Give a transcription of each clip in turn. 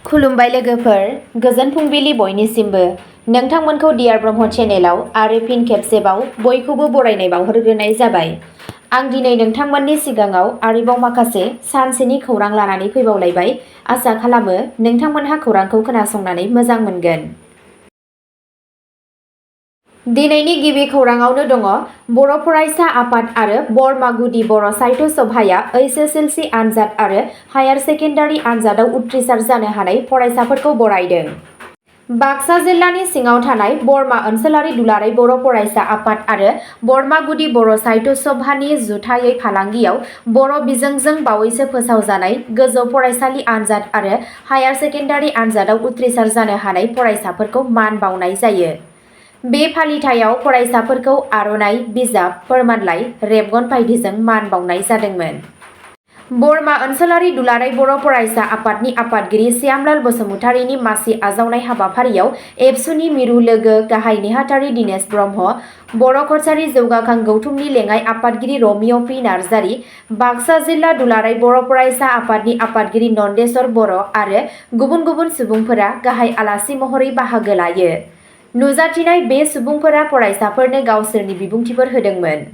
खुलुमबाय लोगोफोर, गोजोन फुंबिलि बयनिसिमबो। नोंथांमोनखौ डियार ब्रह्म चेनेलाव आरो फिन खेबसेबाव बयखौबो बरायनाय बावहरग्रोनाय जाबाय। आं दिनै नोंथांमोननि सिगाङाव आरोबाव माखासे सानसेनि खौरां लानानै फैबावलायबाय। आसा खालामो नोंथांमोनहा खौरांखौ खोनासंनानै मोजां मोनगोन। दिनैनि गिबि खौराङावनो दङ बर' फरायसा आफाद आरो बरमा गुदि बर' साहित्य सभाया HSLC आनजाद आरो हायार सेकेन्डारि आनजादाव उथ्रिसार जानो हानाय फरायसाफोरखौ बरायदों। बाक्सा जिल्लानि सिङाव थानाय बरमा ओनसोलारि दुलाराय बर' फरायसा आफाद आरो बरमा गुदि बर' साहित्य सभानि जुथायै फालांगियाव बर' बिजोंजों बावैसो फोसावजानाय गोजौ फरायसालि आनजाद आरो हायार सेकेन्डारि आनजादाव उथ्रिसार जानो हानाय फरायसाफोरखौ मान बावनाय जायो। बे फालिथायाव फरायसाफोरखौ आर'नाइ, बिजाब, फोरमानलाइ, रेबगन बायदिजों मान बावनाय जादोंमोन। बरमा ओनसोलारि दुलाराय बर' फरायसा आफादनि आफादगिरि श्यामलाल बसुमतारीनि मासि आजावनाय हाबाफारियाव एबसुनि मिरु लोगो गाहाय नेहाथारि दिनेश ब्रह्म, बर' कछारी जौगाखां गौथुमनि लेङाइ आफादगिरि रमिय' पि नार्जारि, बाक्सा जिल्ला दुलाराय बर' फरायसा आफादनि आफादगिरि नन्देस्वर बर' आरो गुबुन गुबुन सुबुंफोरा गाहाय आलासि महरै बाहागो लायो। नुजाथिनाय बे सुबुंफोरा फरायसाफोरनो गावसोरनि बिबुंथिफोर होदोंमोन।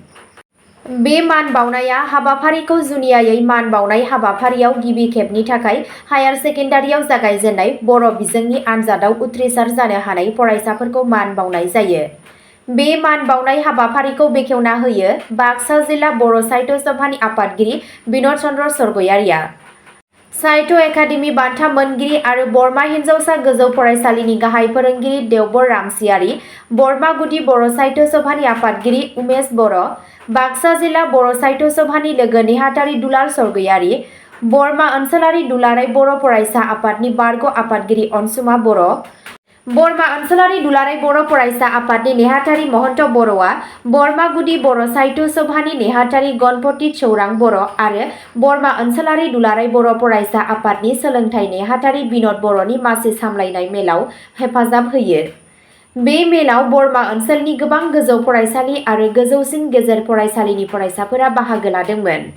बे मान बावनाया हाबाफारिखौ जुनियायै मान बावनाय हाबाफारियाव गिबि खेबनि थाखाय हायार सेकेन्डारियाव जागायजेननाय बर' बिजोंनि आनजादाव उथ्रिसार जानो हानाय फरायसाफोरखौ मान बावनाय जायो। बे मान बावनाय हाबाफारिखौ बेखेवना होयो बाक्सा जिल्ला बर' साहित्य सभानि आफादगिरि बिन'द चन्द्र सरगयारिया। साहित्य एकाडेमि बान्था मोनगिरि आरो बरमा हिनजावसा गोजौ फरायसालिनि गाहाय फोरोंगिरि देवबर रामसियारि, बरमा गुदि बर' साहित्य सभानि आफादगिरि उमेश बर', बाक्सा जिल्ला बर' साहित्य सभानि लोगो नेहाथारि दुलाल सरगयारि, बरमा ओनसोलारि दुलाराय बर' फरायसा आफादनि बारग' आफादगिरि अनसुमा बर', बरमा ओनसोलारि दुलाराय बर' फरायसा आफादनि नेहाथारि महन्त बर'आ, बरमा गुदि बर' साहित्य सभानि नेहाथारि गणपति खौरां बर' आरो बरमा ओनसोलारि दुलाराय बर' फरायसा आफादनि सोलोंथाइ नेहाथारि बिन'द बर'नि मासि सामलायनाय मेलाव हेफाजाब होयो। बे मेलाव बरमा ओनसोलनि गोबां गोजौ फरायसालि आरो गोजौसिन गेजेर फरायसालिनि फरायसाफोरा बाहागो लादोंमोन।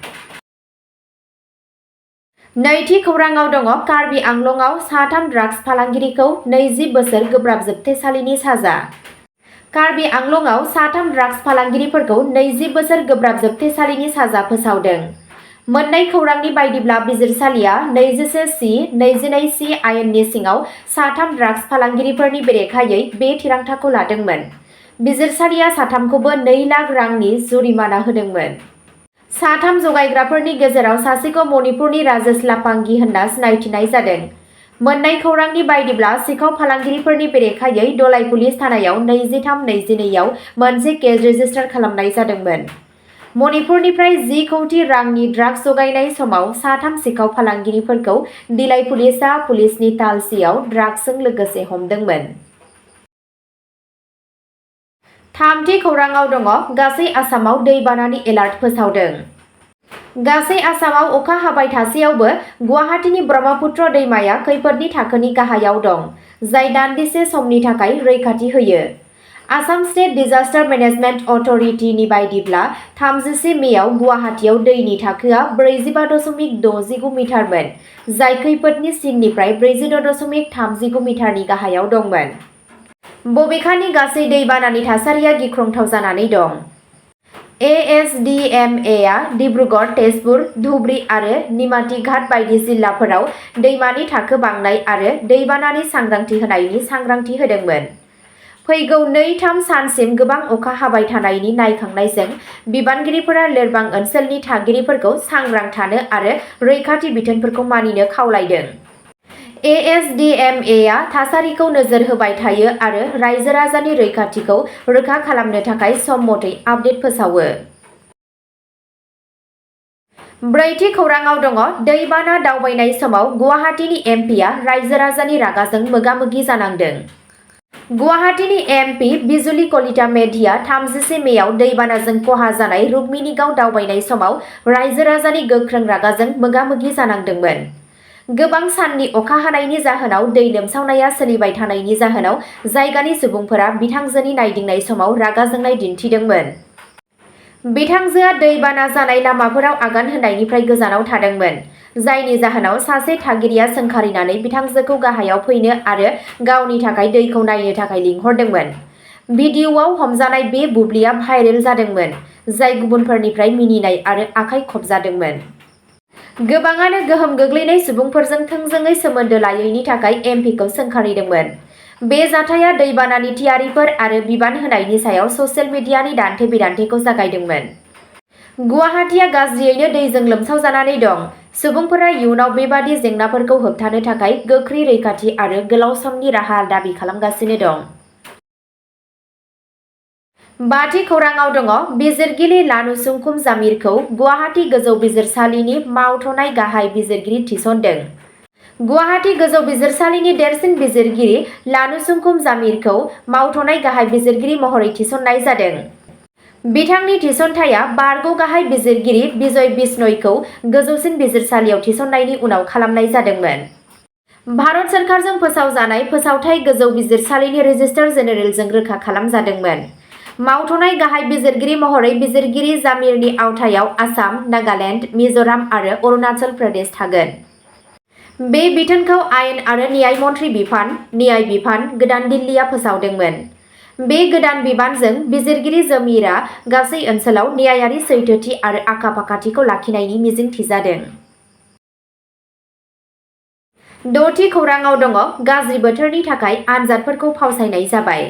नैथि खौराङाव दङ कार्बि आंलंआव साथाम ड्राग्स फालांगिरिखौ 20 बोसोर गोब्राब जोबथेसालिनि साजा। कार्बि आंलंआव साथाम ड्राग्स फालांगिरिफोरखौ 20 बोसोर गोब्राब जोबथेसालिनि साजा फोसावदों। मोननाय खौरांनि बायदिब्ला बिजिरसालिया 21C, 22C आयेननि सिङाव साथाम ड्राग्स फालांगिरिफोरनि बेरेखायै बे थिरांथाखौ लादोंमोन। बिजिरसालिया साथामखौबो 2 लाख रांनि जुरिमाना होदोंमोन। साथाम जगायग्राफोरनि गेजेराव सासेखौ मणिपुरनि राजेश लापांगी होनना सिनायथिनाय जादों। मोननाय खौरांनि बायदिब्ला सिखाव फालांगिरिफोरनि बेरेखायै दलाइ पुलिस थानायाव 23-22 आव मोनसे केस रेजिस्टार खालामनाय जादोंमोन। मणिपुरनिफ्राय 10 कौटि रांनि ड्राग्स जगायनाय समाव साथाम सिखाव फालांगिरिफोरखौ दिलाइ पुलिसआ पुलिसनि तालसियाव ड्राग्सजों लोगोसे हमदोंमोन। थामथि खौराङाव दङ गासै आसामाव दैबानानि एलार्ट फोसावदों। गासै आसामाव अखा हाबाय थासेयावबो गुवाहाटीनि ब्रह्मपुत्र दैमाया खैफोदनि थाखोनि गाहायाव दं, जाय दान्दिसे समनि थाखाय रैखाथि होयो। आसाम स्टेट डिजास्टार मेनेजमेन्ट अथ'रिटिनि बायदिब्ला 30 मेआव गुवाहाटीयाव दैनि थाखोआ 45.69 मिटारमोन, जाय खैफोदनि सिननिफ्राय 46.39 मिटारनि गाहायाव दंमोन। बबेखानि गासै दैबानानि थासारिया गिख्रंथाव जानानै दं। ASDMA डिब्रुगड़, तेजपुर, धुबरी आरो निमाती घाट बायदि जिल्लाफोराव दैमानि थाखो बांनाय आरो दैबानानि सांग्रांथि होनायनि सांग्रांथि होदोंमोन। फैगौ 2-3 सानसिम गोबां अखा हाबाय थानायनि नायखांनायजों बिबानगिरिफोरा लोरबां ओनसोलनि थागिरिफोरखौ सांग्रां थानो आरो रैखाथि बिथोनफोरखौ मानिनो खावलायदों। ASDMA थासारिखौ नोजोर होबाय थायो आरो रायजो-राजानि रैखाथिखौ रोखा खालामनो थाखाय सम मथै आपडेट फोसावो। ब्रैथि खौराङाव दङ दैबाना दावबायनाय समाव गुवाहाटीनि एमपिआ रायजो-राजानि रागाजों मोगा-मोगि जानांदों। गुवाहाटीनि एमपि बिजुली कलिता मेधिया 30 मेआव दैबानाजों खहा जानाय रुक्मिणीगाव दावबायनाय समाव रायजो-राजानि गोख्रों रागाजों मोगा-मोगि जानांदोंमोन। गोबां साननि अखा हानायनि जाहोनाव दै लोमसावनाया सोलिबाय थानायनि जाहोनाव जायगानि सुबुंफोरा बिथांजोनि नायदिंनाय समाव रागा जोंनाय दिन्थिदोंमोन। बिथांजोआ दैबाना जानाय लामाफोराव आगान होनायनिफ्राय गोजानाव थादोंमोन। जायनि जाहोनाव सासे थागिरिया सोंखारिनानै बिथांजोखौ गाहायाव फैनो आरो गावनि थाखाय दैखौ नायनो थाखाय लिंहरदोंमोन। भिडिअ'आव हमजानाय बे बुब्लिया भाइरेल जादोंमोन, जाय गुबुनफोरनिफ्राय मिनिनाय आरो आखाइ खबजादोंमोन। गोबाङानो गोहोम गोग्लैनाय सुबुंफोरजों थोंजोङै सोमोन्दो लायैनि थाखाय एमपिखौ सोंखारिदोंमोन। बे जाथाया दैबानानि थियारिफोर आरो बिबान होनायनि सायाव ससियेल मिडियानि दान्थे-बिदान्थेखौ जागायदोंमोन। गुवाहाटीआ गाज्रियैनो दैजों लोमसावजानानै दं। सुबुंफोरा इयुनाव बेबादि जेंनाफोरखौ होबथानो थाखाय गोख्रै रैखाथि आरो गोलाव समनि राहा दाबि खालामगासिनो दं। बाथि खौराङाव दङ बिजिरगिरि लानुसुंखुम जामिरखौ गुवाहाटी गोजौ बिजिरसालिनि मावथ'नाय गाहाय बिजिरगिरि थिसनदों। गुवाहाटी गोजौ बिजिरसालिनि देरसिन बिजिरगिरि लानुसुंखुम जामिरखौ मावथ'नाय गाहाय बिजिरगिरि महरै थिसननाय जादों। बिथांनि थिसनथाया बारग' गाहाय बिजिरगिरि बिजय बिश्नयखौ गोजौसिन बिजिरसालियाव थिसननायनि उनाव खालामनाय जादोंमोन। भारत सोरखारजों फोसावजानाय फोसावथाय गोजौ बिजिरसालिनि रेजिस्ट्रार जेनेरेलजों रोखा खालामजादोंमोन। मावथ'नाय गाहाय बिजिरगिरि महरै बिजिरगिरि जामिरनि आवथायाव आसाम, नागालेन्ड, मिज'राम आरो अरुणाचल प्रदेश थागोन। बे बिथोनखौ आयेन आरो न्याय मन्थ्रि बिफान, न्याय बिफान, गोदान दिल्लीआ फोसावदोंमोन। बे गोदान बिबानजों बिजिरगिरि जमीरआ गासै ओनसोलाव न्यायारि सैथोथि आरो आखा-फाखाथिखौ लाखिनायनि मिजिं थिजादों। द'थि खौराङाव दङ गाज्रि बोथोरनि थाखाय आनजादफोरखौ फावसायनाय जाबाय।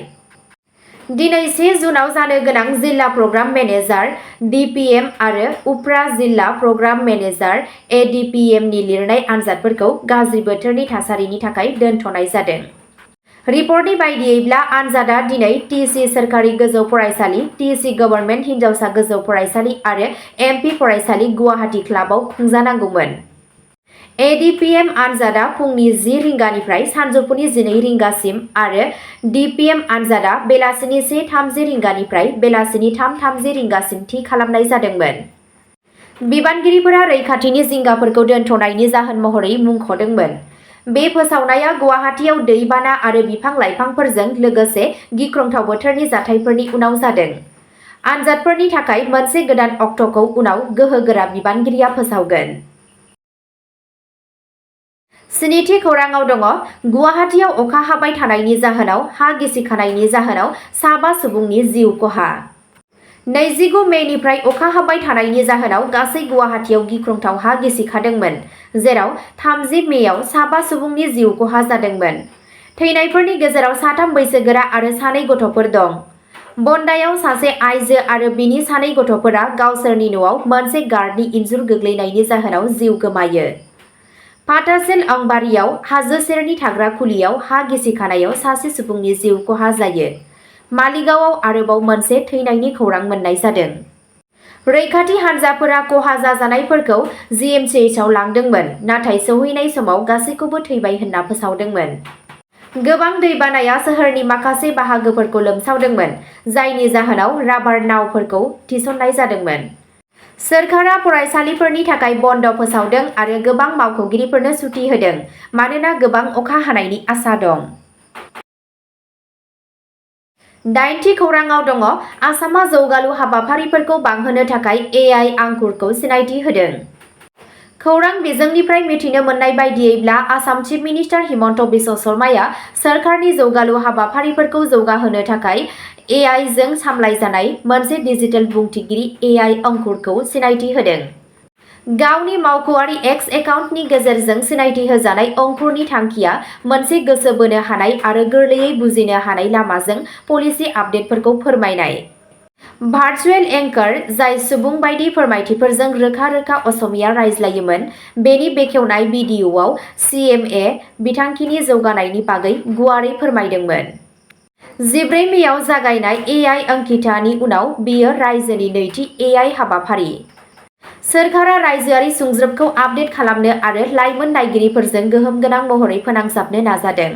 दिनै 1 जुनआव जानो गोनां जिल्ला प्रग्राम मेनेजार (डिपिएम) आरो उफ्रा जिल्ला प्रग्राम मेनेजार (एडिपिएम) नि लिरनाय आनजादफोरखौ गाज्रि बोथोरनि थासारिनि थाखाय दोनथ'नाय जादों। रिपर्टनि बायदियैब्ला आनजादआ दिनै टिसि सोरखारि गोजौ फरायसालि, टिसि गभर्नमेन्ट हिन्जावसा गोजौ फरायसालि आरो एमपि फरायसालि गुवाहाटी क्लाबआव खुंजानांगौमोन। एडिपिएम आनजादआ फुंनि 10 रिंगानिफ्राय सानजौफुनि 12 रिंगासिम आरो डिपिएम आनजादआ बेलासिनि 1:30 रिंगानिफ्राय बेलासिनि 3:30 रिंगासिम थि खालामनाय जादोंमोन। बिबानगिरिफोरा रैखाथिनि जिंगाफोरखौ दोनथ'नायनि जाहोन महरै मुंख'दोंमोन। बे फोसावनाया गुवाहाटीआव दैबाना आरो बिफां-लाइफांफोरजों लोगोसे गिख्रंथाव बोथोरनि जाथायफोरनि उनाव जादों। आनजादफोरनि थाखाय मोनसे गोदान अक्ट'खौ उनाव गोहोगोरा बिबानगिरिया फोसावगोन। स्निथि खौराङाव दङ गुवाहाटीआव अखा हाबाय थानायनि जाहोनाव हा गिसिखानायनि जाहोनाव साबा सुबुंनि जिउ खहा। 29 मेनिफ्राय अखा हाबाय थानायनि जाहोनाव गासै गुवाहाटीआव गिख्रंथाव हा गिसिखादोंमोन, जेराव 30 मेआव साबा सुबुंनि जिउ खहा जादोंमोन। थैनायफोरनि गेजेराव 3 बैसोगोरा आरो 2 गथ'फोर दं। बन्दायाव सासे आइजो आरो बिनि 2 गथ'फोरा गावसोरनि न'आव मोनसे गार्डनि इनजुर गोग्लैनायनि जाहोनाव जिउ गोमायो। पाटासिल अंबारियाव हाजो सेरनि थाग्रा खुलियाव हा गिसिखानायाव सासे सुबुंनि जिउ खहा जायो। मालिगावआव आरोबाव मोनसे थैनायनि खौरां मोन्नाय जादों। रैखाथि हान्जाफोरा खहा जाजानायफोरखौ जिएमसिएचआव लांदोंमोन, नाथाय सौहैनाय समाव गासैखौबो थैबाय होनना फोसावदोंमोन। गोबां दैबानाया सोहोरनि माखासे बाहागोफोरखौ लोमसावदोंमोन, जायनि जाहोनाव राबार नावफोरखौ थिसननाय जादोंमोन। सोरखारा फरायसालिफोरनि थाखाय बन्द फोसावदों आरो गोबां मावख'गिरिफोरनो सुटि होदों मानोना गोबां अखा हानायनि आसा दं। 8थि खौराङाव दङ आसामआ जौगालु हाबाफारिफोरखौ बांहोनो थाखाय एआइ आंकुरखौ सिनायथि होदों। खौरां बिजोंनिफ्राय मिथिनो मोननाय बायदियैब्ला आसाम चिफ मिनिस्टार हिमन्त बिश्व शर्माया सोरखारनि जौगालु हाबाफारिफोरखौ जौगाहोनो थाखाय एआइजों सामलायजानाय मोनसे डिजिटेल बुंथिगिरि एआइ अंकुरखौ सिनायथि होदों। गावनि मावख'आरि एक्स एकाउन्टनि गेजेरजों सिनायथि होजानाय अंकुरनि थांखिया मोनसे गोसो बोनो हानाय आरो गोरलैयै बुजिनो हानाय लामाजों पलिसि आपडेटफोरखौ फोरमायनाय। भार्चुएल एंकार, जाय सुबुं बायदि फोरमायथिफोरजों रोखा-रोखा असमिया रायज्लायोमोन, बेनि बेखेवनाय भिडिअ'आव सिएमए बिथांखिनि जौगानायनि बागै गुवारै फोरमायदोंमोन। 14 मेआव जागायनाय एआइ अंकितानि उनाव बेयो रायजोनि नैथि एआइ हाबाफारि। सोरखारा रायजोआरि सुंज्रोबखौ आपडेट खालामनो आरो लाइमोन नायगिरिफोरजों गोहोम गोनां महरै फोनांजाबनो नाजादों।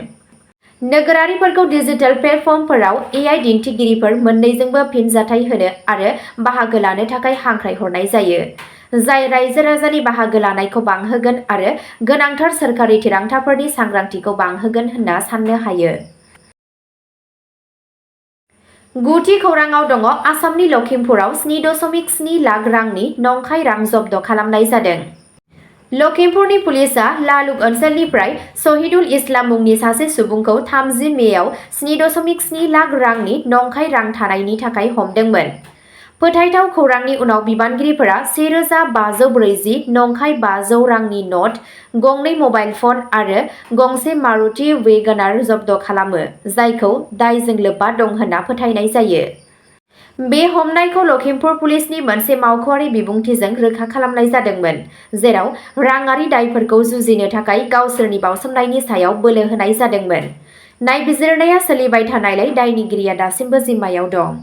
नोगोरारिफोरखौ डिजिटेल प्लेटफर्मफोराव एआइ दिन्थिगिरिफोर मोन्नैजोंबो फिनजाथाय होनो आरो बाहागो लानो थाखाय हांख्रायहरनाय जायो, जाय रायजो-राजानि बाहागो लानायखौ बांहोगोन आरो गोनांथार सोरखारि थिरांथाफोरनि सांग्रांथिखौ बांहोगोन होनना साननो हायो। 9थि खौराङाव दङ आसामनि लखिमपुराव 7.7 लाख रांनि नंखाय रां जब्द खालामनाय जादों। लखिमपुरनि पुलिसआ लालुक ओनसोलनिफ्राय शहीदुल इस्लाम मुंनि सासे सुबुंखौ 30 मेआव 7.7 लाख रांनि नंखाय रां थानायनि थाखाय हमदोंमोन। फोथायथाव खौरांनि उनाव बिबानगिरिफोरा 1540 नंखाय 500 रांनि नट, गंनै मबाइल फन आरो गंसे मारुति वेगनार जब्द खालामो, जायखौ दायजों लोब्बा दं होनना फोथायनाय जायो। बे हमनायखौ लखिमपुर पुलिसनि मोनसे मावख'आरि बिबुंथिजों रोखा खालामनाय जादोंमोन, जेराव राङारि दायफोरखौ जुजिनो थाखाय गावसोरनि बावसोमनायनि सायाव बोलो होनाय जादोंमोन। नायबिजिरनाया सोलिबाय थानायलाय दायनिगिरिया दासिमबो जिम्मायाव दं।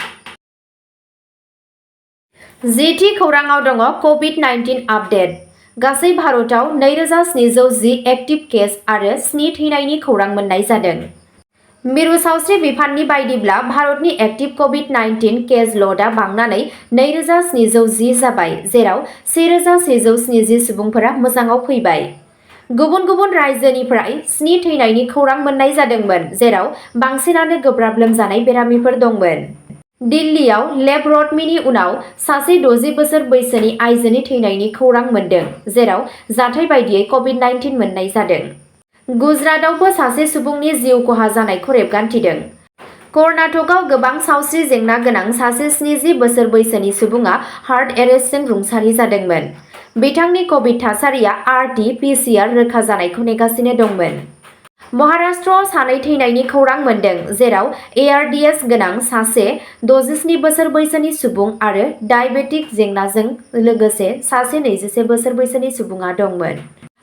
जिथि खौराङाव दङ कभिड-19 आपडेट। गासै भारतआव 2710 एक्टिभ केस आरो 7 थैनायनि खौरां मोन्नाय जादों। मिरु सावस्रि बिफाननि बायदिब्ला भारतनि एक्टिभ कभिड-19 केस ल'डआ बांनानै 2710 जाबाय, जेराव 1170 सुबुंफोरा मोजाङाव फैबाय। गुबुन गुबुन रायजोनिफ्राय 7 थैनायनि खौरां मोन्नाय जादोंमोन, जेराव बांसिनानो गोब्राब लोमजानाय बेरामिफोर दंमोन। दिल्लीयाव लेप्रोटमीनि उनाव सासे 60 बोसोर बैसोनि आइजोनि थैनायनि खौरां मोन्दों, जेराव जाथाय बायदियै कभिड-19 मोननाय जादों। गुजरातआवबो सासे सुबुंनि जिउ खहा जानायखौ रेबगान्थिदों। कर्नाटकआव गोबां सावस्रि जेंना गोनां सासे 70 बोसोर बैसोनि सुबुङा हार्ट एरेस्टजों रुंसारि जादोंमोन। बिथांनि कभिड थासारिया RT-PCR रोखा जानायखौ नेगासिनो दंमोन। महाराष्ट्रआव सानै थैनायनि खौरां मोन्दों, जेराव ARDS गोनां सासे 67 बोसोर बैसोनि सुबुं आरो डायबेटिक जेंनाजों लोगोसे सासे 21 बोसोर बैसोनि सुबुङा दंमोन।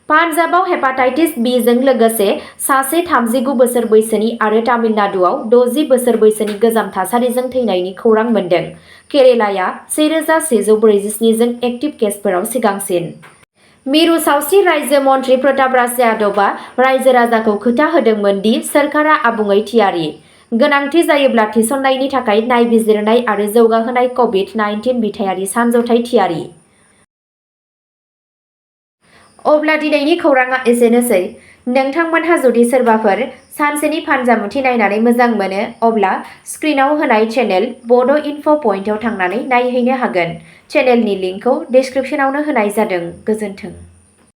पान्जाबआव हेपाटाइटिस B जों लोगोसे सासे 39 बोसोर बैसोनि आरो तामिलनाडुआव 60 बोसोर बैसोनि गोजाम थासारिजों थैनायनि खौरां मोन्दों। केरेलाया 1147 जों एक्टिभ केसफोराव सिगांसिन। मिरु सावस्रि रायजो मन्थ्रि प्रतापराज यादवआ रायजो राजाखौ खोथा होदोंमोन दि सोरखारा आबुङै थियारि, गोनांथि जायोब्ला थिसननायनि थाखाय नायबिजिरनाय आरो जौगाहोनाय कभिड-19 बिथायारि सानज'थाय थियारि। अब्ला दिनैनि खौरांआ एसेनोसै। नोंथांमोनहा जुदि सोरबाफोर सानसेनि फानजामुथि नायनानै मोजां मोनो, अब्ला स्क्रिनआव होनाय चेनेल बड' इनफ' पइन्टआव थांनानै नायहैनो हागोन। चेनेलनि लिंकखौ डिस्क्रिप्शनावनो होनाय जादों। गोजोन्थों।